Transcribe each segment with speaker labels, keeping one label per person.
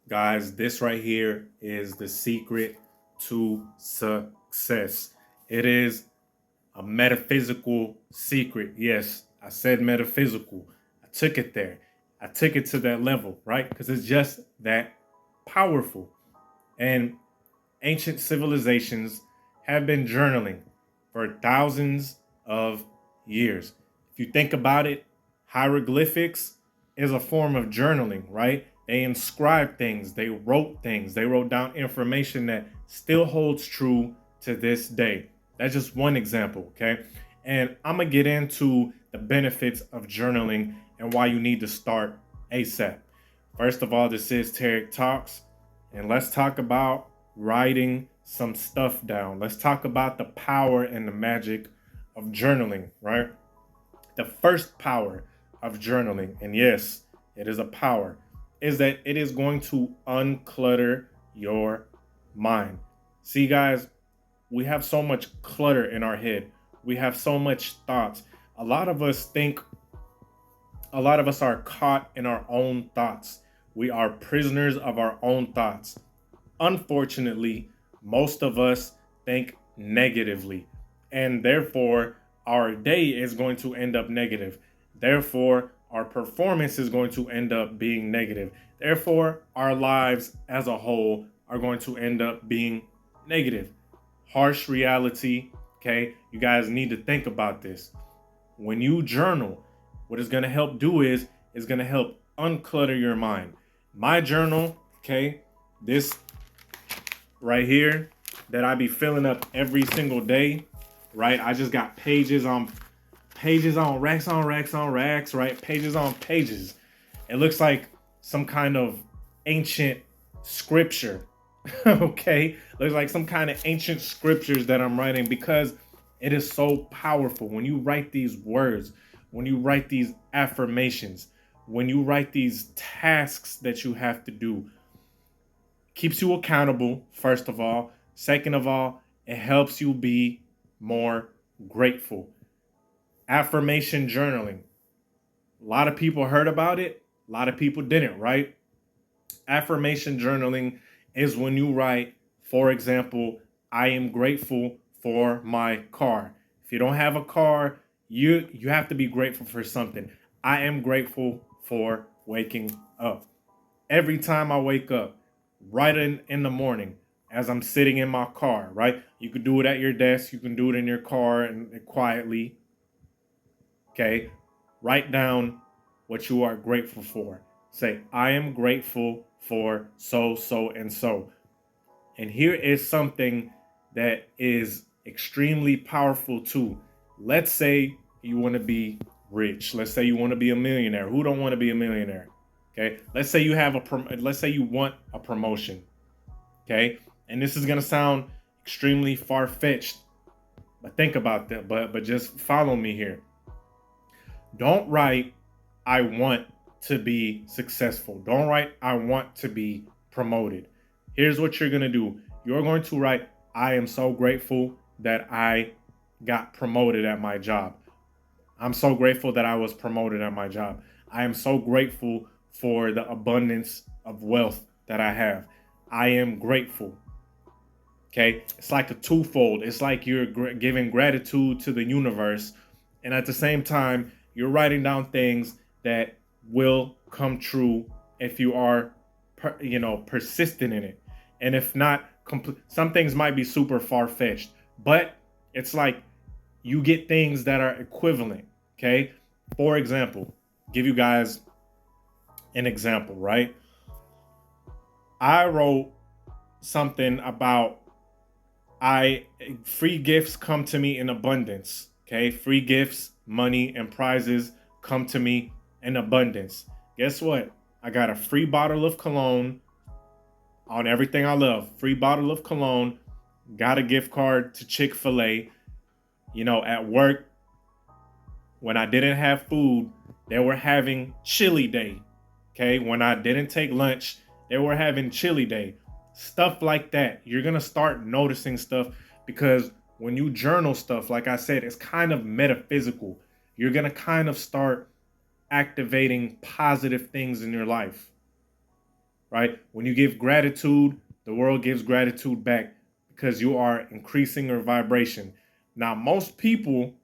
Speaker 1: Guys, this right here is the secret to success. It is a metaphysical secret. Yes, I said metaphysical. I took it there. I took it to that level, right? Because it's just that powerful. And ancient civilizations have been journaling for thousands of years. If you think about it, hieroglyphics is a form of journaling, right? They inscribed things, they wrote things, they wrote down information that still holds true to this day. That's just one example, okay? And I'm gonna get into the benefits of journaling and why you need to start ASAP. First of all, this is Tarek Talks, and let's talk about writing some stuff down. Let's talk about the power and the magic of journaling, right? The first power of journaling, and yes, it is a power, is that it is going to unclutter your mind. See, guys, we have so much clutter in our head. We have so much thoughts. A lot of us think, a lot of us are caught in our own thoughts. We are prisoners of our own thoughts. Unfortunately, most of us think negatively, and therefore our day is going to end up negative. Therefore, our performance is going to end up being negative. Therefore, our lives as a whole are going to end up being negative. Harsh reality, okay? You guys need to think about this. When you journal, what it's going to help do is going to help unclutter your mind. My journal, okay? This right here that I be filling up every single day, right? I just got pages on racks on racks on racks, right? Pages on pages. It looks like some kind of ancient scripture, okay? Looks like some kind of ancient scriptures that I'm writing because it is so powerful. When you write these words, when you write these affirmations, when you write these tasks that you have to do, keeps you accountable, first of all. Second of all, it helps you be more grateful. Affirmation journaling. A lot of people heard about it, a lot of people didn't, right? Affirmation journaling is when you write, for example, I am grateful for my car. If you don't have a car, you have to be grateful for something. I am grateful for waking up. Every time I wake up, right in the morning, as I'm sitting in my car, right? You can do it at your desk, you can do it in your car and quietly. Okay. Write down what you are grateful for. Say, I am grateful for so, so, and so. And here is something that is extremely powerful too. Let's say you want to be rich. Let's say you want to be a millionaire. Who don't want to be a millionaire? Okay. Let's say you have let's say you want a promotion. Okay. And this is going to sound extremely far-fetched, but think about that. But just follow me here. Don't write, I want to be successful. Don't write, I want to be promoted. Here's what you're going to do. You're going to write, I am so grateful that I got promoted at my job. I'm so grateful that I was promoted at my job. I am so grateful for the abundance of wealth that I have. I am grateful. Okay. It's like a twofold. It's like you're giving gratitude to the universe. And at the same time, you're writing down things that will come true if you are, persistent in it. And if not, some things might be super far-fetched, but it's like you get things that are equivalent. Okay. For example, give you guys an example, right? I wrote something about free gifts come to me in abundance. Okay. Free gifts, money, and prizes come to me in abundance. Guess what? I got a free bottle of cologne on everything I love. Free bottle of cologne. Got a gift card to Chick-fil-A. At work, when I didn't have food, they were having chili day. Okay. When I didn't take lunch, they were having chili day. Stuff like that. You're going to start noticing stuff because when you journal stuff, like I said, it's kind of metaphysical. You're going to kind of start activating positive things in your life. right? When you give gratitude, the world gives gratitude back because you are increasing your vibration. Now, most people,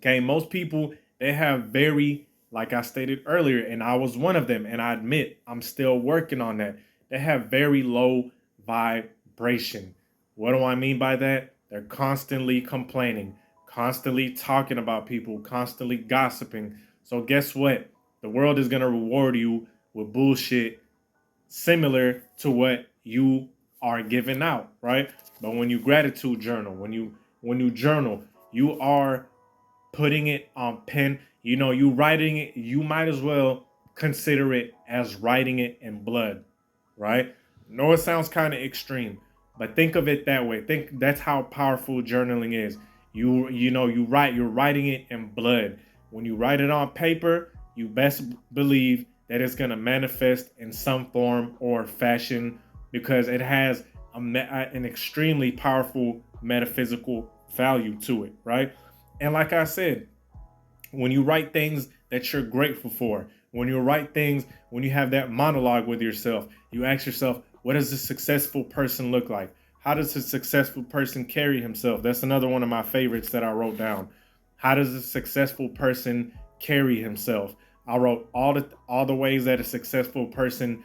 Speaker 1: they have very, like I stated earlier, and I was one of them, and I admit I'm still working on that. They have very low vibration. What do I mean by that? They're constantly complaining, constantly talking about people, constantly gossiping. So guess what? The world is going to reward you with bullshit similar to what you are giving out, right? But when you gratitude journal, when you journal, you are putting it on pen. You writing it, you might as well consider it as writing it in blood, right? No, it sounds kind of extreme, but think of it that way. Think that's how powerful journaling is. You're writing it in blood. When you write it on paper, you best believe that it's going to manifest in some form or fashion because it has an extremely powerful metaphysical value to it, right? And like I said, when you write things that you're grateful for, when you have that monologue with yourself, you ask yourself, what does a successful person look like? How does a successful person carry himself? That's another one of my favorites that I wrote down. How does a successful person carry himself? I wrote all the ways that a successful person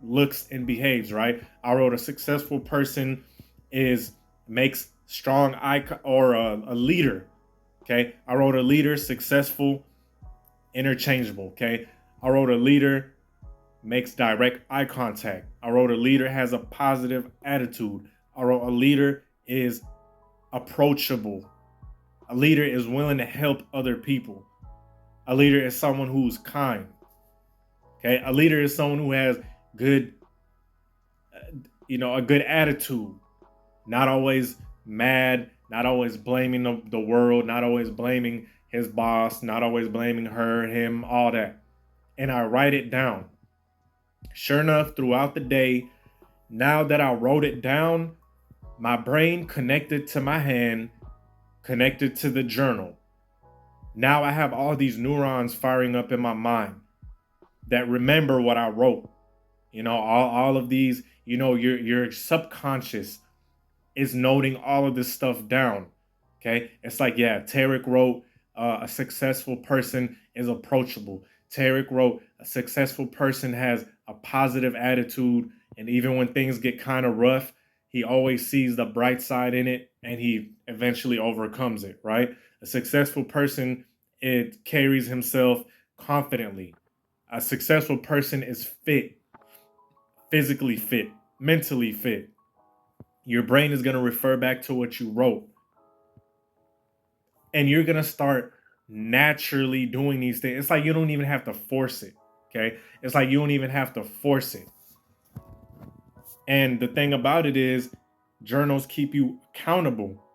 Speaker 1: looks and behaves, right? I wrote a successful person makes strong eye or a leader. Okay, I wrote a leader, successful, interchangeable. Okay, I wrote a leader makes direct eye contact. I wrote a leader has a positive attitude. I wrote a leader is approachable. A leader is willing to help other people. A leader is someone who's kind. Okay, a leader is someone who has good, a good attitude. Not always mad, not always blaming the world, not always blaming his boss, not always blaming her, him, all that. And I write it down. Sure enough, throughout the day, now that I wrote it down, my brain connected to my hand, connected to the journal. Now I have all these neurons firing up in my mind that remember what I wrote. All of these, your subconscious is noting all of this stuff down. Okay. It's like, yeah, Tarek wrote a successful person is approachable. Tarek wrote a successful person has a positive attitude. And even when things get kind of rough, he always sees the bright side in it and he eventually overcomes it, right? A successful person, it carries himself confidently. A successful person is fit, physically fit, mentally fit. Your brain is going to refer back to what you wrote. And you're going to start naturally doing these things. It's like you don't even have to force it. Okay. It's like you don't even have to force it. And the thing about it is, journals keep you accountable.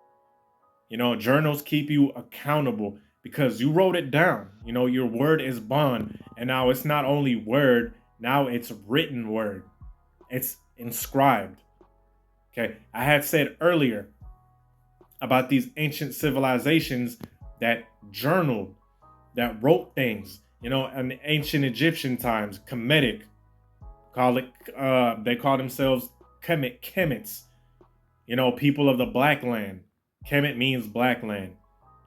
Speaker 1: Journals keep you accountable because you wrote it down. Your word is bond. And now it's not only word, now it's written word. It's inscribed. Okay. I had said earlier about these ancient civilizations that journaled, that wrote things. In ancient Egyptian times, Kemetic, they call themselves Kemits. People of the Black Land. Kemet means Black Land.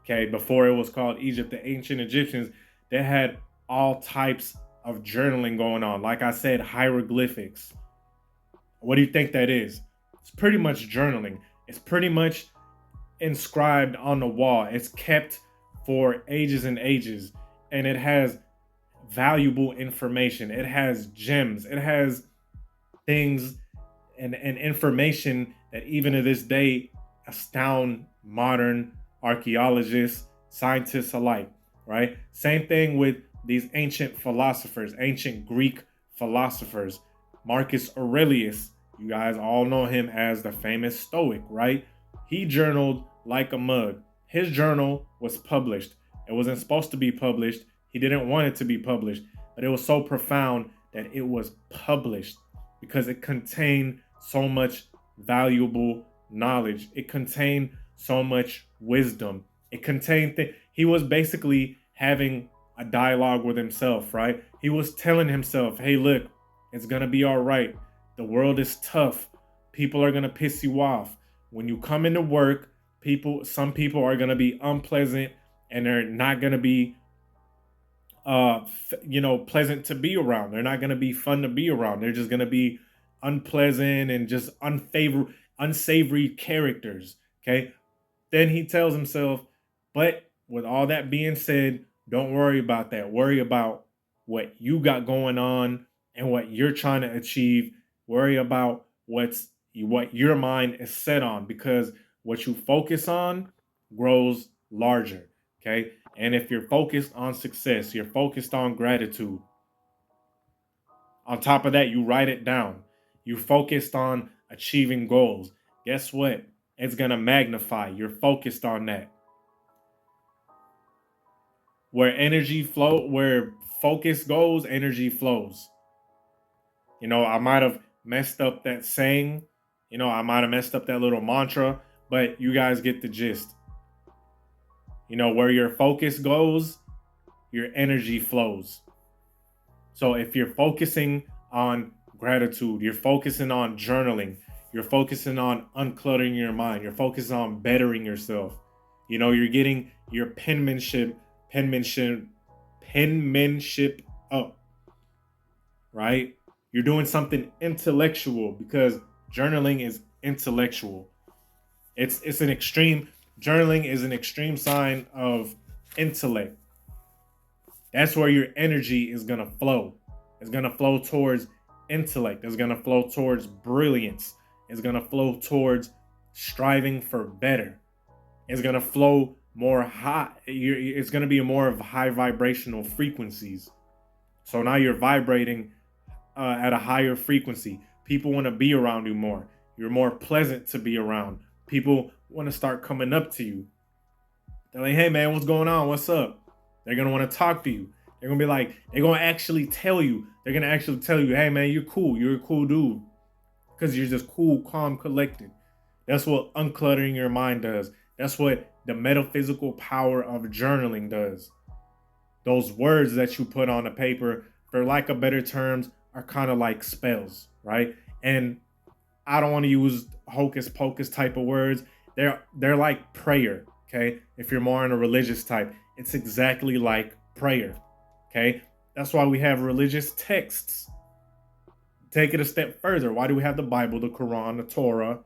Speaker 1: Okay, before it was called Egypt, the ancient Egyptians, they had all types of journaling going on. Like I said, hieroglyphics. What do you think that is? It's pretty much journaling. It's pretty much inscribed on the wall. It's kept for ages and ages, and it has valuable information. It has gems. It has things and information that even to this day astound modern archaeologists, scientists alike, right? Same thing with these ancient philosophers, ancient Greek philosophers. Marcus Aurelius, you guys all know him as the famous Stoic, right? He journaled like a mug. His journal was published. It wasn't supposed to be published. He didn't want it to be published, but it was so profound that it was published because it contained so much valuable knowledge. It contained so much wisdom. It contained he was basically having a dialogue with himself, right? He was telling himself, hey, look, It's going to be all right. The world is tough. People are going to piss you off. When you come into work, some people are going to be unpleasant, and they're not going to be pleasant to be around. They're not going to be fun to be around. They're just going to be unpleasant and just unsavory characters. Okay. Then he tells himself, but with all that being said, don't worry about that. Worry about what you got going on and what you're trying to achieve. Worry about what your mind is set on, because what you focus on grows larger. Okay. And if you're focused on success, you're focused on gratitude. On top of that, you write it down. You're focused on achieving goals. Guess what? It's going to magnify. You're focused on that. Where focus goes, energy flows. I might have messed up that saying. I might have messed up that little mantra, but you guys get the gist. Where your focus goes, your energy flows. So if you're focusing on gratitude, you're focusing on journaling, you're focusing on uncluttering your mind, you're focusing on bettering yourself. You're getting your penmanship up, right? You're doing something intellectual, because journaling is intellectual. Journaling is an extreme sign of intellect. That's where your energy is going to flow. It's going to flow towards intellect. It's going to flow towards brilliance. It's going to flow towards striving for better. It's going to flow more high. It's going to be more of high vibrational frequencies. So now you're vibrating at a higher frequency. People want to be around you more. You're more pleasant to be around. People want to start coming up to you. They're like, hey man, what's going on? What's up? They're going to want to talk to you. They're going to be like, they're going to actually tell you, hey man, you're cool. You're a cool dude. Because you're just cool, calm, collected. That's what uncluttering your mind does. That's what the metaphysical power of journaling does. Those words that you put on the paper, for lack of better terms, are kind of like spells, right? And I don't want to use hocus pocus type of words. They're like prayer, okay? If you're more in a religious type, it's exactly like prayer, okay? That's why we have religious texts. Take it a step further. Why do we have the Bible, the Quran, the Torah?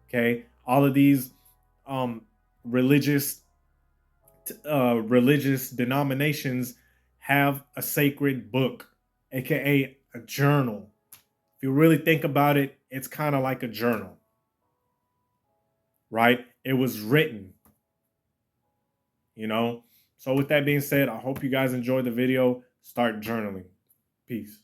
Speaker 1: Okay, all of these religious denominations have a sacred book, aka a journal. If you really think about it, it's kind of like a journal, right? It was written, So with that being said, I hope you guys enjoyed the video. Start journaling. Peace.